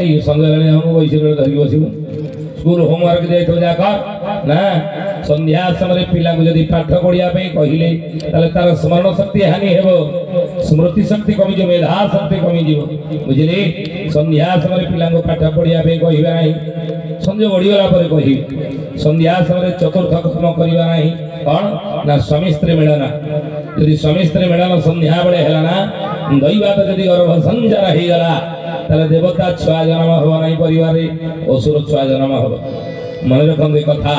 ଏଇ ସନ୍ଧ୍ୟା ବେଳେ ଆମକୁ ବୈଶ ଧରିକି ବସିବୁ ସ୍କୁଲ ହୋମୱାର୍କ ଦେଇଥିବ ଯା କର ନା ସନ୍ଧ୍ୟା ସମୟରେ ପିଲାଙ୍କୁ ଯଦି ପାଠ ପଢିବା ପାଇଁ କହିଲେ ତାହେଲେ ତାର ସ୍ମରଣ ଶକ୍ତି ହାନି ହେବ ସ୍ମୃତି ଶକ୍ତି କମିଯିବ ମେଧା ଶକ୍ତି କମିଯିବ ବୁଝିଲେ ସନ୍ଧ୍ୟା ସମୟରେ ପିଲାଙ୍କୁ ପାଠ ପଢିବା ପାଇଁ କହିବା ନାହିଁ ସଞ୍ଜ ଗଡ଼ିଗଲା ପରେ କହିବେ ସନ୍ଧ୍ୟା ସମୟରେ ଚତୁର୍ଥ କର୍ମ କରିବା ନାହିଁ କଣ ନା ସ୍ୱାମୀ ସ୍ତ୍ରୀ ମିଳନ ଯଦି ସ୍ୱାମୀ ସ୍ତ୍ରୀ ମିଳନ ସନ୍ଧ୍ୟା ବେଳେ ହେଲା ନା ଦୈବାତ ଯଦି ଗର୍ଭ ସଞ୍ଚାର ହେଇଗଲା ତାହେଲେ ଦେବତା ଛୁଆ ଜନ୍ମ ହେବ ନାହିଁ ପରିବାରରେ ଅସୁର ଛୁଆ ଜନ୍ମ ହେବ ମନେ ରଖନ୍ତୁ ଏ କଥା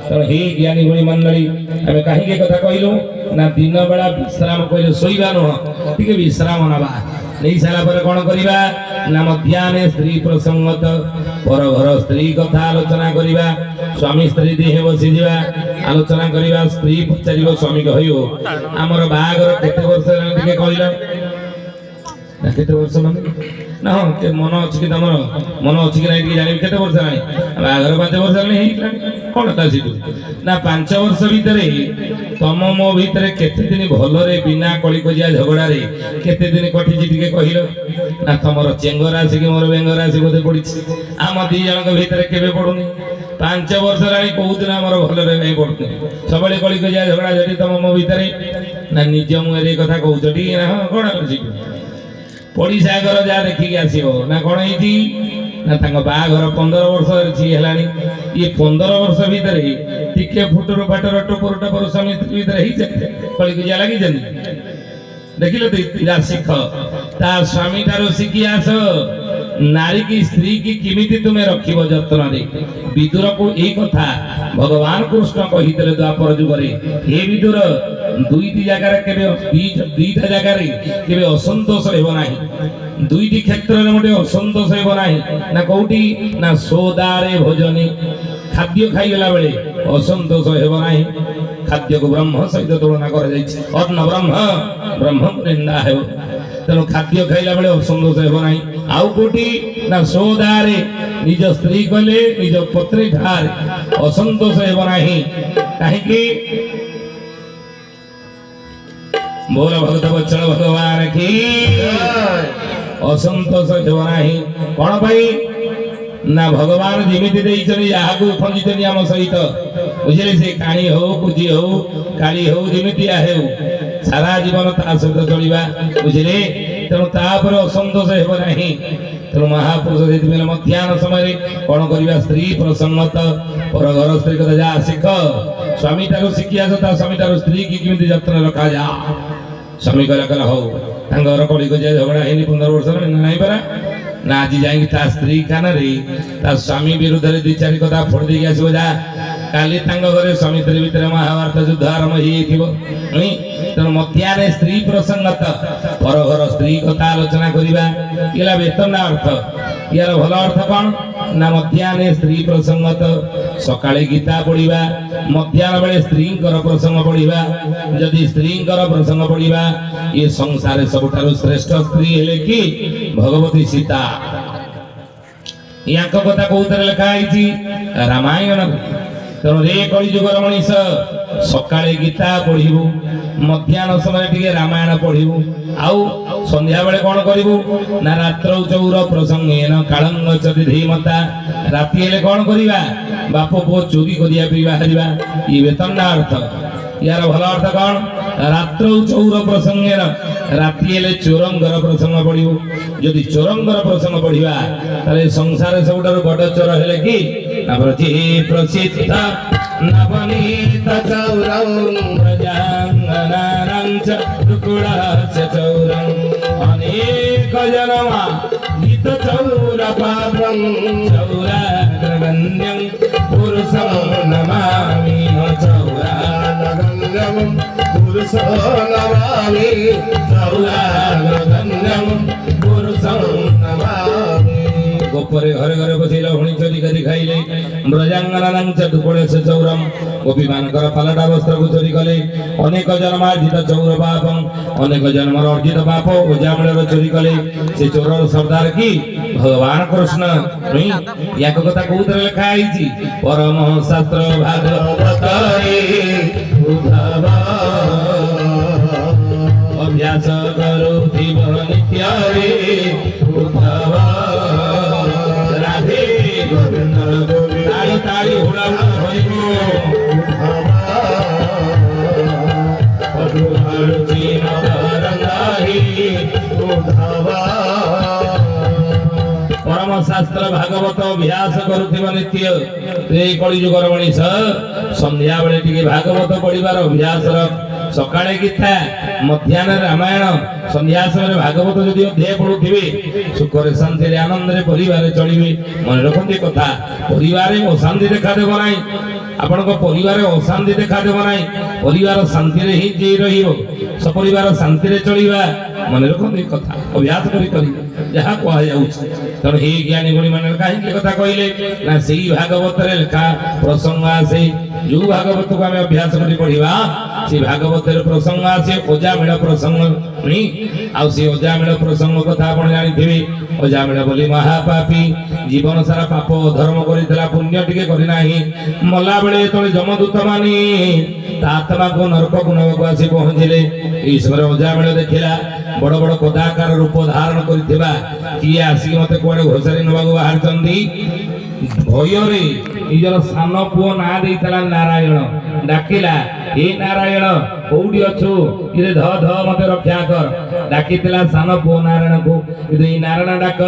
ତେଣୁ হে ଜ୍ଞାନୀ ଗୁଣୀ ମଣ୍ଡଳୀ ଆମେ କାହିଁକି କଥା କହିଲୁ ନା ଦିନ ବେଳା ବିଶ୍ରାମ କହିଲେ ଶୋଇବା ନୁହଁ ଟିକେ ବିଶ୍ରାମ ନେବା ନେଇ ସାରିଲା ପରେ କଣ କରିବା ନା ମଧ୍ୟାହ୍ନେ ସ୍ତ୍ରୀ ପ୍ରସଙ୍ଗତ ପର ଘର ସ୍ତ୍ରୀ କଥା ଆଲୋଚନା କରିବା ସ୍ୱାମୀ ସ୍ତ୍ରୀ ଦେହେ ବସିଯିବା ଆଲୋଚନା କରିବା ସ୍ତ୍ରୀ ପଚାରିବ ସ୍ୱାମୀ କହିବ ଆମର ବାହାଘର କେତେ ବର୍ଷ ହେଲାଣି ଟିକେ କହିଲ ନା କେତେ ବର୍ଷ ମାନେ ନା ହଁ ମନ ଅଛି କି ତମର ମନ ଅଛି କି ନାହିଁ ଟିକେ ଜାଣିବି କେତେ ବର୍ଷ ହେଲାଣି ବାହାଘର 5 ବର୍ଷ ହେଲାଣି ହେଇଗଲାଣି କଣ ତା ସେଠୁ ନା 5 ବର୍ଷ ଭିତରେ ତମ ମୋ ଭିତରେ କେତେ ଦିନ ଭଲରେ ବିନା କଳିକଜିଆ ଝଗଡାରେ କେତେ ଦିନ କଟିଛି ଟିକେ କହିଲ ନା ତମର ଚେଙ୍ଗର ଆସିକି ମୋର ବେଙ୍ଗର ଆସି ବୋଧେ ପଡିଛି ଆମ ଦି ଜଣଙ୍କ ଭିତରେ କେବେ ପଡୁନି 5 ବର୍ଷ ହେଲାଣି କୋଉଦିନ ଆମର ଭଲରେ କାହିଁ ପଡୁନି ସବୁବେଳେ କଳିକଜିଆ ଝଗଡା ଯଦି ତମ ମୋ ଭିତରେ ନା ନିଜ ମୁହଁରେ କଥା କହୁଛ ଟିକେ ନା ହଁ କଣ ଅଛି ପଡ଼ିଶା ଘର ଯାହା ଦେଖିକି ଆସିବ ନା କଣ ହେଇଛି ନା ତାଙ୍କ ବାହାଘର 15 ବର୍ଷ ହେଲାଣି ଇଏ 15 ବର୍ଷ ଭିତରେ ଟିକେ ଫୁଟୁରୁ ଫାଟର ଟୁପୁରୁ ଟପୁରୁ ସ୍ୱାମୀ ସ୍ତ୍ରୀ ଭିତରେ ହେଇଛନ୍ତି କଳିକଜିଆ ଲାଗିଛନ୍ତି ଦେଖିଲ ତ ଶିଖ ତା ସ୍ୱାମୀ ଠାରୁ ଶିଖି ଆସ ନାରୀ କି ସ୍ତ୍ରୀ କି କେମିତି ତୁମେ ରଖିବ ଯତ୍ନରେ ବିଦୁରକୁ ଏଇ କଥା ଭଗବାନ କୃଷ୍ଣ କହିଥିଲେ ଦ୍ୱାପର ଯୁଗରେ ହେ ବିଦୁର ଦୁଇଟି ଜାଗାରେ କେବେ ଦୁଇଟା ଜାଗାରେ କେବେ ଅସନ୍ତୋଷ ହେବ ନାହିଁ ଦୁଇଟି କ୍ଷେତ୍ରରେ ଗୋଟେ ଅସନ୍ତୋଷ ହେବ ନାହିଁ ନା କୋଉଠି ନା ସୋଦାରେ ଭୋଜନେ ଖାଦ୍ୟ ଖାଇଗଲା ବେଳେ ଅସନ୍ତୋଷ ହେବ ନାହିଁ ଖାଦ୍ୟକୁ ବ୍ରହ୍ମ ସହିତ ତୁଳନା କରାଯାଇଛି ଅନ୍ନ ବ୍ରହ୍ମକୁ ନିନ୍ଦା ହେବ ତେଣୁ ଖାଦ୍ୟ ଖାଇଲା ବେଳେ ଅସନ୍ତୋଷ ହେବ ନାହିଁ ଆଉ କୋଉଠି ନା ସୋଦାରେ ନିଜ ସ୍ତ୍ରୀ କଲେ ନିଜ ପତ୍ନୀ ଠାରେ ଅସନ୍ତୋଷ ହେବ ନାହିଁ କାହିଁକି बोल भगत बच्चन भगवान की असंतोष हेब नाही कौन भाई ना भगवान जिमिति देइछनी याहाकू खंजिछनी आम सहित बुझिले से काणी हो कुजी हो काली हो जिमिति आहे सारा जीवन ता सहित चलिबा बुझिले तेणु तापर असंतोष हेब नाही तेणु महापुरुष से मध्याह्न समय कौन करवा स्त्री प्रसंगत पर घर स्त्री कथा जा शिख स्वामी तारू शिखी आस ता स्वामी तारू स्त्री की केमिति जत्न रखा जा स्वामी कहला हो घर कलिकजिया झगड़ा है 15 वर्ष नहीं परा ना आज जाएंगे ता स्त्री कान रे ता स्वामी विरुद्ध रे 2-4 कथा फोड़ देके आसो जा काली घरे स्वामी स्त्री भितर महाभारत युद्ध आरंभ हो तेणु मध्याह्न स्त्री प्रसंगत पर घर स्त्री कथा आलोचना करवा इला वेतन अर्थ यार भल अर्थ कौन ना मध्याह्न स्त्री प्रसंगत सकाळे गीता पढ़िबा मध्याह्न बेले स्त्री प्रसंग पढ़िबा जदि स्त्री प्रसंग पढ़िबा ये संसार सबुठारु श्रेष्ठ स्त्री हेले कि भगवती सीता या कथा कौतरे लिखा है रामायण तेणु रे कलिजुगर मनीष सकाळे गीता पढ़ू मध्याह्न समय टिके रामायण पढ़ू आउ संध्या बेले कौन करू ना रात्र चौर प्रसंगेन कालंग धीमता राति हेले कौन करवा बाप पु चोरी करिया बाहरिया ये वेतन अर्थ यार भल अर्थ कौन रात्र चौर प्रसंगेन राति हेले चोरंगर प्रसंग पढ़ू जदि चोरंगर प्रसंग पढ़ा ताले संसार सबुठारु बड़ चोर हेले कि प्रसिद्ध नवनीत चौरं प्रजांगनानां च टुकुड़स्य चौरं अनेक जनमा गीत चौर पात्रं चौराग्रगण्यं पुरुषं नमामि चौराग्रगण्यं पुरुषं नमामि चौराग्रगण्यं पुरुषं नमामि गोपरे घरे घरे बसई लहुणी चोरी करी खाइले ब्रजांगनानां च टुकुड़स्य चौरं गोपी मानकर पालटा वस्त्र को चोरी कले अनेक जन्मार्जित चौर पापं अनेक जन्मर अर्जित पाप ओजामूल चोरी कले से चोर सरदार की भगवान कृष्ण नहीं या कथा कौतरे लिखा है परम शास्त्र भागवत उद्धव अभ्यास करो नित्य रे उद्धव ताली ताली हुड़ा हरि परम शास्त्र भागवत अभ्यास करुवा नित्य कलिजुगर मनीष संध्या बेले टिके भागवत पढ़िबार अभ्यास सकाळे गीता मध्याह्न रामायण संध्या समय भागवत जदि अध्याय पढ़ुथिबे सुखरे शांति आनंद परिवार चलिबे मन रखते कथा परिवार अशांति देखा देव ना आपण परिवार अशांति देखा देव ना परिवार शांति ही जी रहिबो सपरिवार शांति चलिबा मन रखते कथा अभ्यास करी जहाँ कह तेणु हे ज्ञानी गुणी मन कहीं कथा कहले ना से भागवत लेखा प्रसंग आसे जो भागवत को आम अभ्यास कर पढ़ा से भागवत प्रसंग आसे ओजामेल प्रसंग नहीं आउ से ओजामेल प्रसंग कथा आप जानी ओजामेल बोली महापापी जीवन सारा पाप धर्म कर पुण्य टिके करना मला बेले जो जमदूत मानी आत्मा को नरक को नवक आसी पहुंचले ईश्वर ओजामेल देखला बड़ बड़ कदाकार रूप धारण कर किए आसिक मत कड़े घोषारी नवा बाहर भयरे निजर सान पुओ ना देइतला नारायण डाकिला हे नारायण कोउडी अछु इरे ध ध मते रक्षा कर डाकितला सान पुओ नारायण को इदे नारायण डाक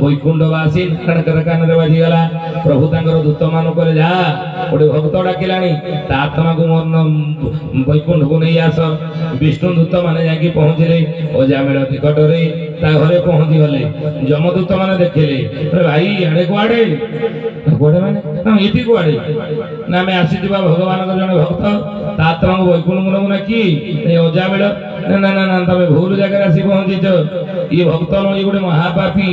वैकुंठवासी नारायण कर कान रे बाजी गला प्रभु तांकर दूत मान करे जा ओडे भक्त डाकिलानी ता आत्मा को मन वैकुंठ को नहीं आस विष्णु दूत माने जाकी पहुंचले ओजामेल निकट रे ता घरे पहुंची गले जमदूत माने देखिले अरे भाई आड़े कुआड़े कुआड़े माने हम इति कुआड़े ना मैं आसी दिबा भगवान का जने भक्त आत्मा को वैकुंठ मुना की ए ओजामेल ना ना ना तमे भूल जगह आसी पहुंची छ ये भक्त न ये गोटे महापापी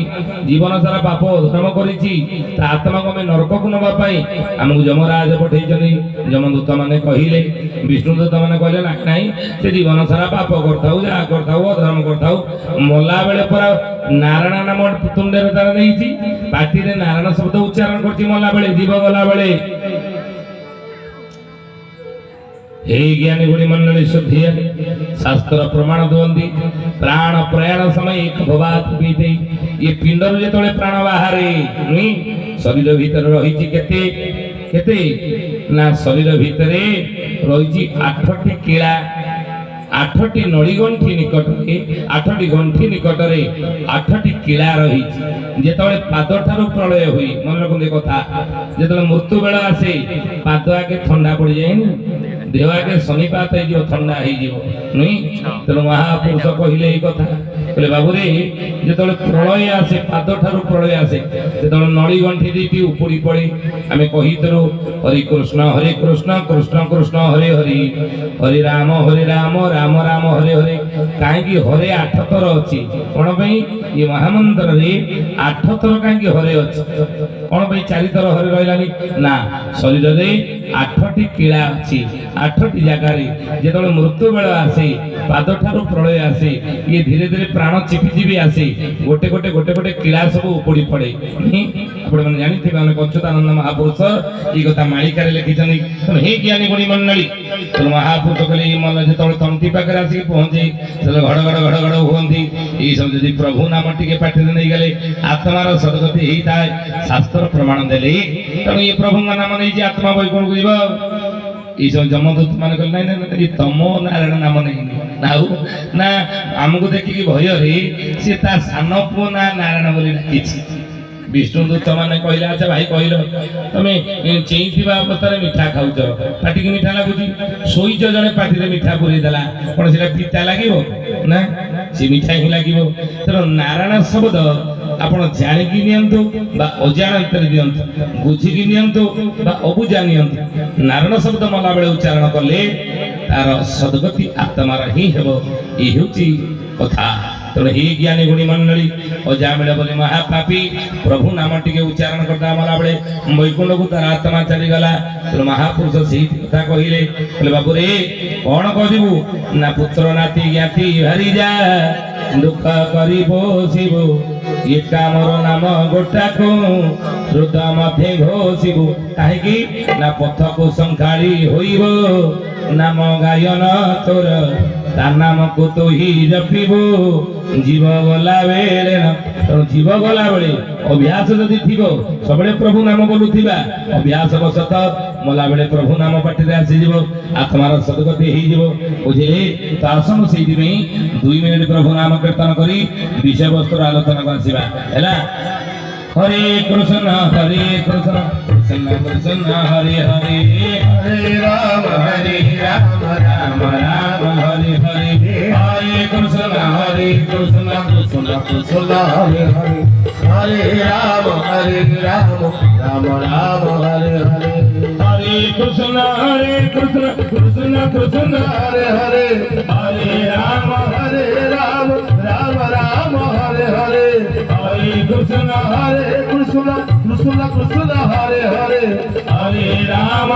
जीवन सारा पाप धर्म करिछि ता आत्मा को मैं नरक को नबा पाई हमकु यमराज पठै जनी यमदूत माने कहिले विष्णु दूत माने कहले ना नहीं से जीवन सारा पाप करथाउ जा करथाउ धर्म करथाउ मला बेले पर नारायण नाम तुंडे तार नहीं पार्टी रे नारायण शब्द उच्चारण करती मला बेले जीव गला बेले हे ज्ञानी गुणी मंडली शुद्धि शास्त्र प्रमाण दुवंती प्राण प्रयाण समय एक भवात बीते ये पिंडर जेतले प्राण बाहरे नी शरीर भीतर रहिछि केते केते ना शरीर भितरे रहिछि 8टी कीड़ा 8टी नड़ी गंठी निकटरे 8टी गंठी निकटरे 8टी कीड़ा रही जेतले पाद ठारू प्रलय हुई मन रखते कथा जेतले मृत्यु बेला आसे पाद आगे ठंडा पड़ जाए देह आगे शनिपात हो ठंडा हो तेणु महापुरुष कहले कथा कहले बाबूरे जेतले प्रलय आसे पाद ठारू प्रलय आसे जेतले नड़ी गंठी दी उपड़ी पड़े आम कहीतलु हरि कृष्ण कृष्ण कृष्ण हरे हरि हरि राम राम राम हरे हरे कहीं हरे 8 थर अच्छी कौन ये महामंत्र रे 8 थर कहीं हरे अच्छी कौन 4 थर हरे रही ना शरीर में 8टी कीड़ा अच्छी 8टी जगार जो मृत्यु बेल आसे पाद ठारू प्रलय आसे ये धीरे धीरे प्राण चिपिचिपि आसे गोटे गोटे गोटे गोटे कीड़ा सब उपड़ी पड़े आपने जानी अच्युतानंद महापुरुष ये कथा मालिकार लिखिं हे ज्ञानी गुणी मंडली महापुरुष कहले मन जो तंती पाखे आसिक पहुंचे घड़ घड़ घड़ घड़ हुंती ये सब जब प्रभु नाम टे पाटे नहीं गले आत्मार सदगति होता है शास्त्र प्रमाण देले तेणु ये प्रभु नाम नहीं आत्मा वैकुंठ को ये सब जमदूत मान कहले नहीं तम नारायण नाम नहीं ना आमको देखिकी भय रे सी सान पुओ ना नारायण बोली डाकी विष्णु दूत मैंने कहले अच्छा भाई कहल तुम्हें चेई अवस्था मिठा खाऊच पाटी की मिठा लगुच शोच जड़े पाटी मिठा पूरी देला कौन से पिता लगे ना सी मिठा ही लगे तेणु नारायण शब्द आप जाणिकी नियंतु बा अजाणत दियंतु बुझिकी नियंतु बा अबुझा नियंतु नारायण शब्द मला बेले उच्चारण कले तार सद्गति आत्मार ही हेबो ई हेउची कथा तेणु हे ज्ञानी गुणी मंडली अजामेल बोली महापापी प्रभु नाम टे उच्चारण करता मला बेले वैकुंठ को तार आत्मा चलीगला तेणु महापुरुष से कथा कहले बाबू रे कौन कहबू ना पुत्र नाती ज्ञाति भारी जा दुख करी बसिबू एका मोर नाम गोटा को हृदय मध्य घोषिबू कहीं ना पथ को संखाड़ी होइबो नाम गायन तोर ता नाम को तो ही जपिबो जीव गला बेले ना तेणु जीव गला बेले अभ्यास जदि थिबो सबले प्रभु नाम बोलुथिबा अभ्यास बसत मला बेले प्रभु नाम पाटिरे आसी जीवो आत्मार सद्गति हेई जीवो बुझिले तो आसन सेति में 2 मिनिट प्रभु नाम कीर्तन करी विषय वस्तु आलोचना करसिबा हैला हरे कृष्ण कृष्ण कृष्ण हरे हरे हरे राम राम राम हरे हरे हरे कृष्ण कृष्ण कृष्ण हरे हरे हरे राम राम राम हरे हरे हरे कृष्ण कृष्ण कृष्ण हरे हरे हरे राम राम राम हरे हरे हरे कृष्ण कृष्ण कृष्ण हरे हरे हरे राम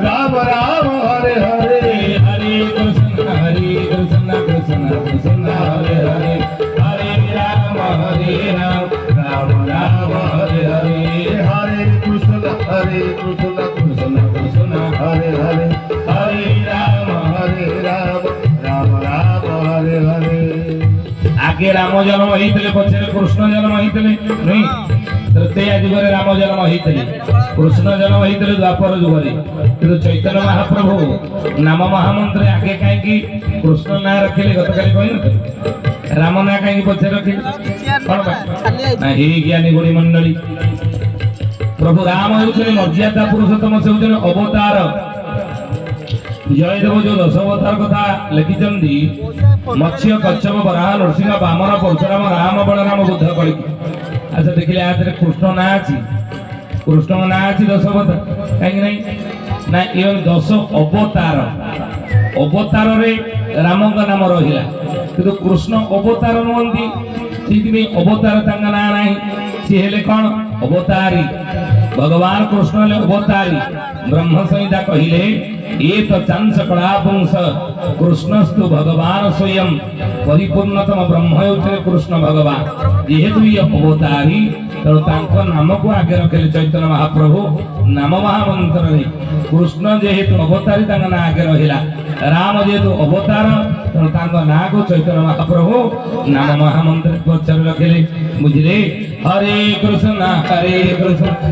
राम राम हरे हरे हरे कृष्ण कृष्ण कृष्ण हरे हरे हरे राम राम राम हरे हरे हरे कृष्ण कृष्ण कृष्ण हरे हरे हरे राम राम हरे हरे आगे राम जन्म होइतले पछरे कृष्ण जन्म होइतले नहीं तृतीय युगरे राम जन्म होइतले कृष्ण जन्म होइतले द्वापर युगरे किंतु चैतन्य महाप्रभु नाम महामंत्र आगे काहे कि कृष्ण ना रखिले गतकाली कहन राम ना काहे पछरे रखिले कोन ना हे ज्ञानी गुणी मंडली प्रभु राम होउछे मर्यादा पुरुषोत्तम से होउछे अवतार जयदेव जो 10 अवतार कथा लिखिचंदी मत्स्य कच्छप वराह नरसिंह वामन परशुराम राम बलराम बुद्ध कलि अच्छा देखिले आदरे कृष्ण ना अछि कृष्ण ना अछि 10 अवतार काहे नहीं ना ये 10 अवतार अवतार रे राम का नाम रहिला किंतु कृष्ण अवतार नहंती ठीक में अवतार तांगा ना नाही सी हेले कोन अवतारी भगवान कृष्ण ले अवतारी ब्रह्म संहिता कहिले एक चांस कलापुंस कृष्णस्तु भगवान स्वयं परिपूर्णतम ब्रह्म होते कृष्ण भगवान जेहेतु ये अवतारी तेणु तांको नाम को आगे रखले चैतन्य महाप्रभु नाम महामंत्र रे कृष्ण जेहेतु अवतारी तांका ना आगे रहिला राम जेहेतु अवतार तेणु तांको ना को चैतन्य महाप्रभु नाम महामंत्र पछर रखले बुझले हरे कृष्ण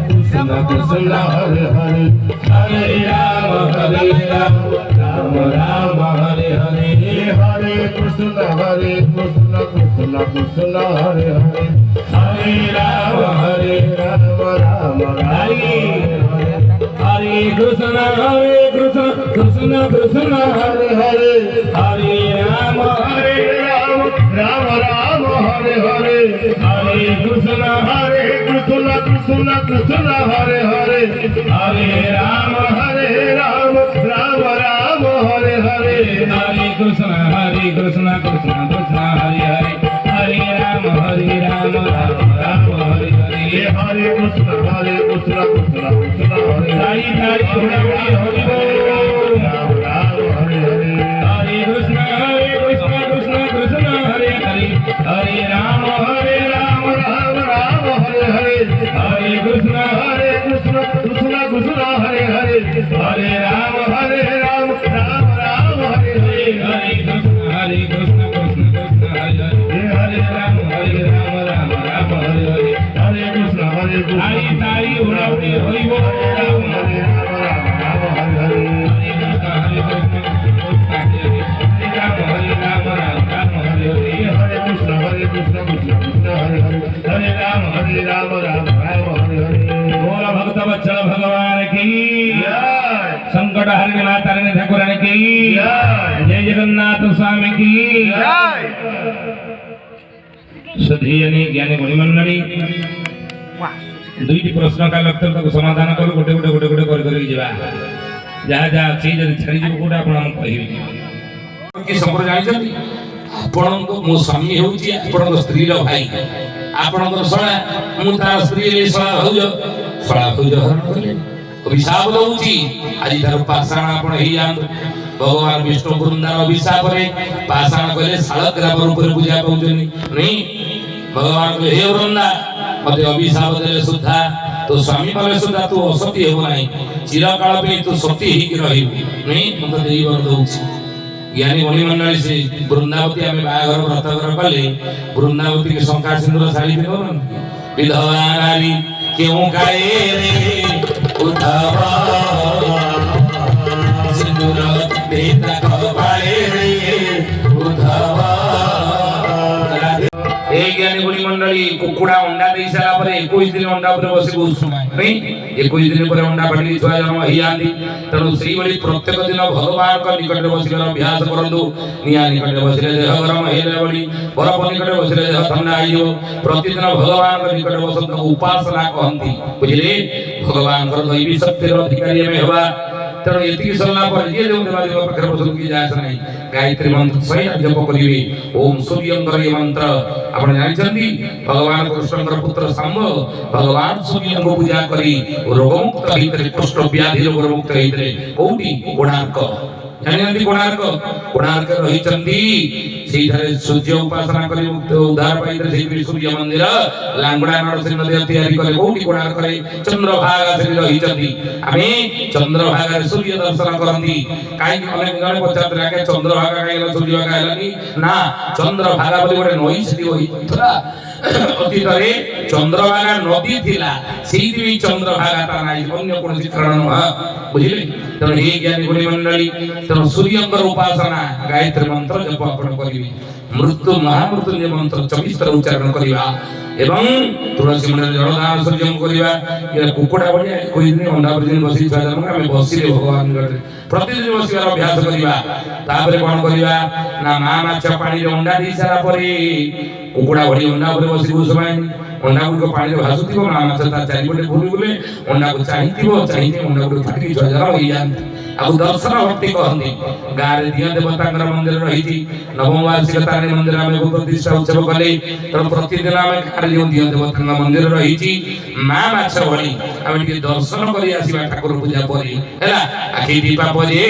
कृष्ण कृष्ण हरे हरे हरे राम राम राम हरे हरे हरे कृष्ण कृष्ण हरे हरे हरे राम राम हरे हरे कृष्ण कृष्ण कृष्ण हरे हरे हरे राम राम हरे हरे हरे कृष्ण कृष्ण हरे हरे हरे राम राम हरे हरे हरे कृष्ण कृष्ण कृष्ण हरे हरे हरे राम राम राम हरे हरे हरे कृष्ण कृष्ण हरे तारी तारी हरि बोल राम हरे हरे हरे कृष्ण कृष्ण कृष्ण हरे हरे हरे राम राम हरे हरे हरे कृष्ण कृष्ण कृष्ण हरे हरे हरे राम हरे राम हरे हरे हरे कृष्ण कृष्ण कृष्ण हरे हरे हरे राम राम राम हरे हरे हरे कृष्ण तारी तारी उड़ाउड़ी हरि बोल राम हरे हरे हरे कृष्ण हरे राम राम हरे हरे हरे कृष्ण कृष्ण हरे हरे हरे राम हरे राम हरे हरे बोल भक्त वत्सल भगवान की जय संकट हरने माता रानी ठाकुरान की जय जय जगन्नाथ स्वामी की जय सुधीयनी ज्ञानी गुणी मंडली दुईटी प्रश्न काल को समाधान करू गोटे गोटे गोटे गोटे कर कर जीवा जहाँ जहाँ अच्छी जब छाड़ी जीव गोटे आपण हम कहिबी कि संपर्क जानिछथि आपणक मो स्वामी होउछि आपणक स्त्री रो भाई आपणक सळा मु तार स्त्री रे सळा भौज हरण करले अभिशाप दउछि आजि तार पाषाण आपण हेई जान भगवान विष्णु वृंदार अभिशाप रे पाषाण कहले शालक ग्राम रूप रे पूजा पाउछनी नहीं भगवान को हे वृंदा मते अभिशाप देले सुद्धा तो स्वामी माने सुद्धा तू असती हेबो नाही चिरकाल पे तू सती ही रहिबु नहीं मते देई वर दउछि ज्ञानी मुनि मंडली से वृंदावती आम बाघर व्रतघर कले वृंदावती के शंका सिंदूर शाड़ी पिंधन विधवा नारी क्यों गाए रे उद्धव सिंदूर देता कपाले रे उद्धव ज्ञानी गुणी मंडली कुकुड़ा अंडा दे सारा पर 21 दिन अंडा पर बसी उषुमाय नहीं 21 दिन पर अंडा पाटी छुआ जन्म ही आंदी तेणु सेही भली प्रत्येक दिन भगवान का निकट बसिकर अभ्यास करंतु निया निकट बसिले देह गरम हेले बली बरफ निकट बसिले देह ठंडा आइयो प्रतिदिन भगवान का निकट बसंत उपासना कहंती बुझिले भगवान का दैवी शक्ति रो अधिकारी में हेबा तेणु एति सरला पर जे जो देवादेव पाखरे बसंत की जाय नहीं गायत्री मंत्र सही जप करिवे ओम सूर्यंकर ये मंत्र आपण जानिछंती भगवान कृष्णकर पुत्र सांब भगवान सूर्य को पूजा करी रोगमुक्त हितरे कुष्ठ व्याधि रोगमुक्त हितरे कोठी कोणार्क जानिछंती कोणार्क रहिछंती सेठारे सूर्य उपासना करी मुक्त उद्धार पाइते सेही सूर्य मंदिर लांगुडा नरसिंह देव तयारी कले कोठी कोणार्क रे चंद्रभागा से रहिछंती आमे चंद्रभागा रे सूर्य दर्शन करंती काई अनेक जण पचारले के चंद्रभागा काई सूर्यभागा हेलानी ना चंद्रभागा बोली गोटे नई सेठी होइतला अतीतरे चंद्रभागा नदी थिला सेही चंद्रभागा ता नाही अन्य कोनसी कारण न बुझिले तेणु हे ज्ञानी गुणी मंडली तेणु सूर्यंकर उपासना गायत्री मंत्र जप आपण करिवे मृत्यु महामृत्युंजय मंत्र 24 थर उच्चारण करिवा एवं तुलसी मंडल जलदान सूर्यम करिवा ये कुकुड़ा बढिया कोई दिन अंडा दिन बसी छा जन्म हम बसिले भगवान गरे प्रतिदिन बसिବାର अभ्यास करिवा तापरे कोन करिवा ना मा माछ पानी रे अंडा दी सारा परे कुकुड़ा बढी अंडा परे बसी घुसमाइनी अंडा को पानी रे भासुतिबो मा माछ ता चारि पटे घुरी बुले अंडा को चाहितिबो चाहिने अंडा को फाटी छा जरा होई जान अब दर्शन भक्ति कहंती गारे दिया देवतांकर मंदिर रहिति नवम वार्षिक तारे मंदिर में प्रतिष्ठा उत्सव कले तर प्रतिदिन आमे गारे दिया देवतांकर मंदिर रहिति मा माछ भली आमे के दर्शन करी आसीबा ठाकुर पूजा परी हैला आखि दीपा पजे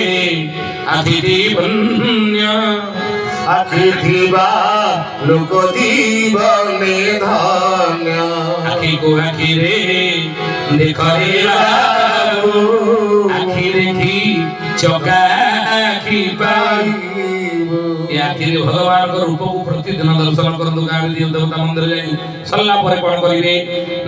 आखि दीपन्य आखि दीवा लोक जीवने धन्य आखि को आखि रे देखरे लागो आखि देखी चका आखि पाई आखि भगवान को रूप को प्रतिदिन दर्शन करंतु गाड़ी दियो देवता मंदिर जाई सल्ला परे कोन करिवे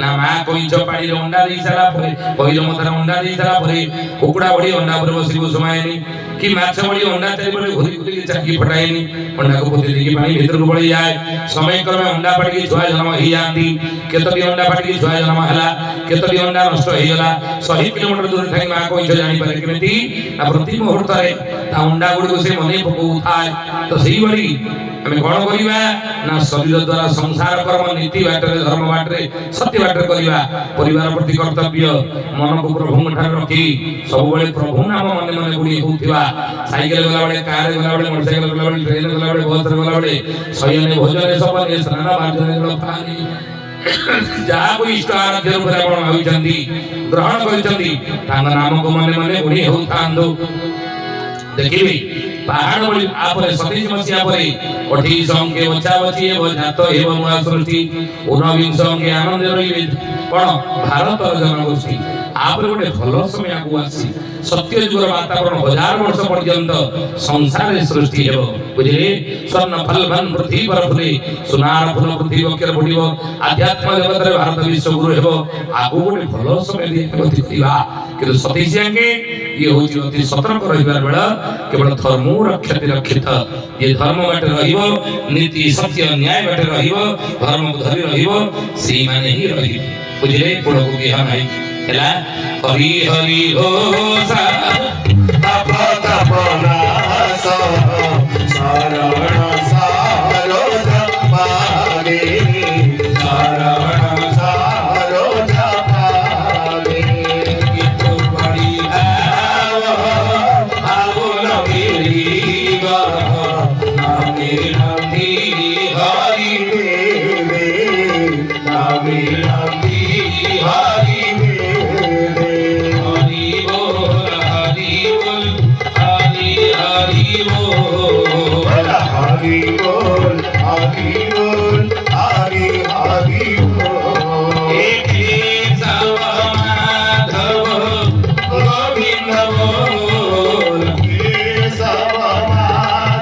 ना मा कोई चपाड़ी रे अंडा देई सारा परे पहिलो मथरा अंडा देई सारा परे कुकुड़ा बडी अंडा परे बसी घुसमाएनी कि माछ बडी अंडा चारि परे घुरी घुरी चाकी फटाएनी अंडा को पोते देकी पानी भीतर को पड़ी जाए समय क्रमे अंडा फाटी छुआ जन्म ही आंती केतटी अंडा फाटी छुआ जन्म हला केतटी अंडा नष्ट हे गला 100 किलोमीटर दूर थाई मा कोई जानि पारे केमिति आ प्रति मुहूर्त रे ता अंडा गुडी को से मने पकौ थाए तो सही बड़ी हमें कोन करिवा ना शरीर द्वारा संसार कर्म नीति बाटरे धर्म बाटरे सत्य बाटरे करिवा परिवार प्रति कर्तव्य मन को प्रभु ठार रखी सब बेले प्रभु नाम मन मन गुणी होतिवा साइकिल गला बेले कार गला बेले मोटरसाइकिल गला बेले ट्रेन गला बेले बस गला बेले शयने भोजने सपने स्नान मार्जने पानी जहा कोई इष्ट आराध्य रूप रे आपण होइचंदी ग्रहण करिचंदी तांग नाम को मन मन गुणी होतांदो देखिबी पहाड़ बड़ी आपरे 27 मसिया परे 28 अंके बचा बची एवं जात एवं नया सृष्टि 19 अंके आनंद रहिबे कोन भारत जनगोष्ठी आपरे गोटे भलो समय आगु आसी सत्य जुगर वातावरण 1000 वर्ष पर्यंत संसार सृष्टि हेबो बुझिले स्वर्ण फल बन पृथ्वी पर फुले सुनार फूल पृथ्वी वक्र बढिबो आध्यात्म जगत रे भारत विश्व गुरु हेबो आगु गोटे भलो समय दे गति करिवा कि 27 अंके ये होची अति सतर्क रहिबार बेला केवल धर्म रक्षति रक्षित ये धर्म बाटे रहिबो नीति सत्य न्याय बाटे रहिबो धर्म को धरि रहिबो सेही माने ही रहिबो बुझिले पुरो को के हम हैला हरि हरि हो सा तप तपनास शरण सारोज पारे शरण सारोज पारे कितो बड़ी आओ लगिरीबा नामे नंदी हरि देवे नामे नंदी हरि देवे हरि बोल हरि बोल हरि हरि बोल हरि बोल हरि बोल हरि हरि बोल एक सब माधव गोविंद बोल केशव माधव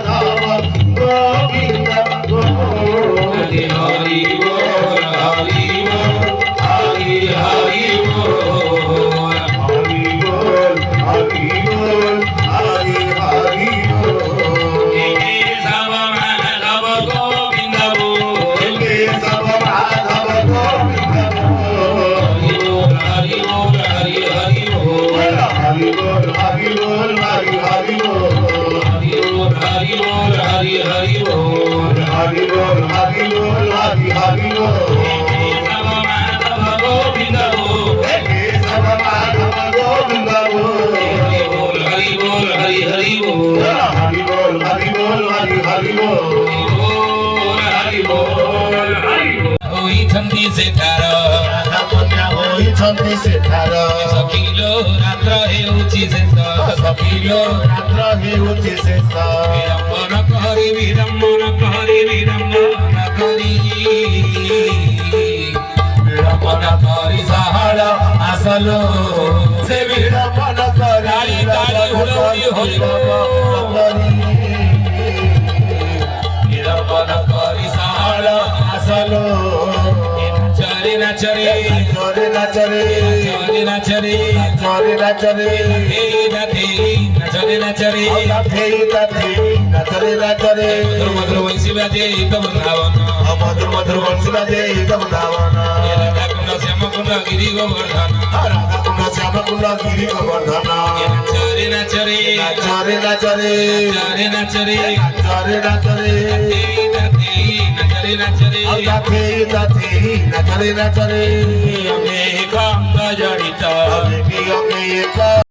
ସେଠାର ରାଧା କନ୍ୟା ହୋଇଛନ୍ତି ସେଠାର ସଖିଲୋ ରାତ୍ର ହେଉଛି ଶେଷ ସଖିଲୋ ରାତ୍ର ହେଉଛି ଶେଷ ବିଡ଼ମ୍ବନ କରି ବିଡ଼ମ୍ବନ କରି ବିଡ଼ମ୍ବନ କରି ବିଡ଼ମ୍ବନ କରି ସାହାଳ ଆସଲୋ ସେ ବିଡ଼ମ୍ବନ କରି ତାଳି ହୁଳହୁଳି ହୋଇବ ବିଡ଼ମ୍ବନ କରି ସାହାଳ আসলো ନାଚରେ ନାଚରେ চরে নাচরে ନାଚରେ ନାଚରେ চরে নাচরে এই রাতে নাচরে নাচরে থেই তাথে নাচরে নাচরে মধুর মধুর বংশী বাজে তো বৃন্দাবন মধুর মধুর বংশী বাজে তব ধাবন রাধা কুণ্ড শ্যাম কুণ্ড গিরি গোবর্ধন রাধা কুণ্ড শ্যাম কুণ্ড গিরি গোবর্ধন নাচরে নাচরে চরে নাচরে নাচরে নাচরে চরে নাচরে এই রাতে নাচরে নাচরে থেই তাথে নাচরে নাচরে আমি কাঙ্গ জড়িত আমি কি